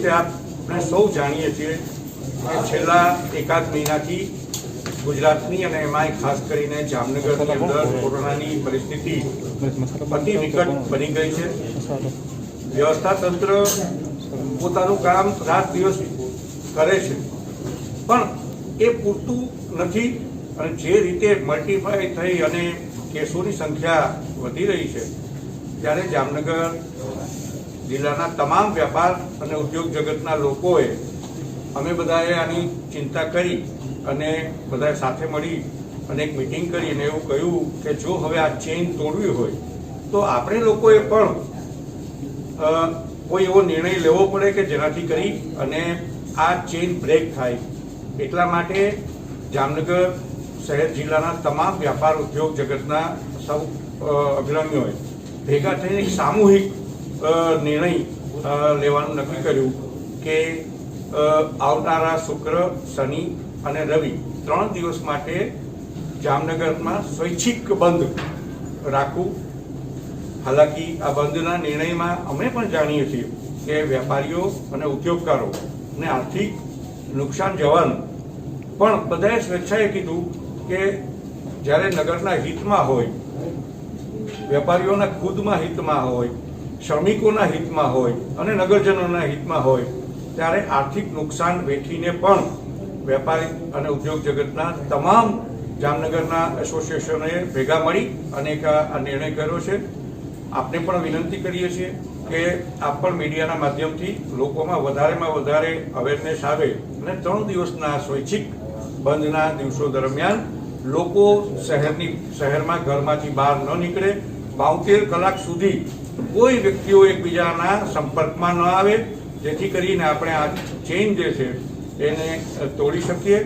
રીતે આપણે સૌ જાણીએ છીએ કે છેલ્લા એકાદ મહિનાથી ગુજરાતની અને એમાંય ખાસ કરીને જામનગરની અંદર કોરોનાની પરિસ્થિતિ અતિ વિકટ બની ગઈ છે। વ્યવસ્થા તંત્ર પોતાનું કામ રાત દિવસ કરે છે, પણ એ પૂરતું નથી અને જે રીતે મલ્ટીફાય થઈ અને કેસોની સંખ્યા વધી રહી છે, ત્યારે જામનગર જિલ્લાના તમામ વ્યાપાર અને ઉદ્યોગ જગતના લોકોએ અમે બધાએ આની ચિંતા કરી અને બધાએ સાથે મળી અને એક મિટિંગ કરી અને એવું કહ્યું કે જો હવે આ ચેઇન તોડવી હોય તો આપણે લોકોએ પણ કોઈ એવો નિર્ણય લેવો પડે કે જેનાથી કરી અને આ ચેઇન બ્રેક થાય। એટલા માટે જામનગર શહેર જિલ્લાના તમામ વ્યાપાર ઉદ્યોગ જગતના સૌ અગ્રણીઓએ ભેગા થઈને એક સામૂહિક નિર્ણય લેવાનું નક્કી કર્યું કે આવનારા શુક્ર, શનિ અને રવિ 3 દિવસ માટે જામનગરમાં સ્વૈચ્છિક બંધ રાખવું। હાલાકી આ બંધના નિર્ણયમાં અમે પણ જાણીએ છીએ કે વેપારીઓ અને ઉદ્યોગકારોને આર્થિક નુકસાન જવાનું, પણ બધાએ સ્વેચ્છાએ કીધું કે જ્યારે નગરના હિતમાં હોય, વેપારીઓના ખુદમાં હિતમાં હોય, શ્રમિકોના હિતમાં હોય અને નગરજનોના હિતમાં હોય, ત્યારે આર્થિક નુકસાન વેઠીને પણ વેપારી અને ઉદ્યોગ જગતના તમામ જામનગરના એસોસિએશનોએ ભેગા મળી અને આ નિર્ણય કર્યો છે। આપને પણ વિનંતી કરીએ છીએ કે આપ પણ મીડિયાના માધ્યમથી લોકોમાં વધારેમાં વધારે અવેરનેસ આવે અને 3 દિવસના સ્વૈચ્છિક બંધના દિવસો દરમિયાન લોકો શહેરમાં ઘરમાંથી બહાર ન નીકળે, 72 કલાક સુધી કોઈ વ્યક્તિઓ એકબીજાના સંપર્કમાં ન આવે, જેથી કરીને આપણે આ ચેઇન જે છે એને તોડી શકીએ।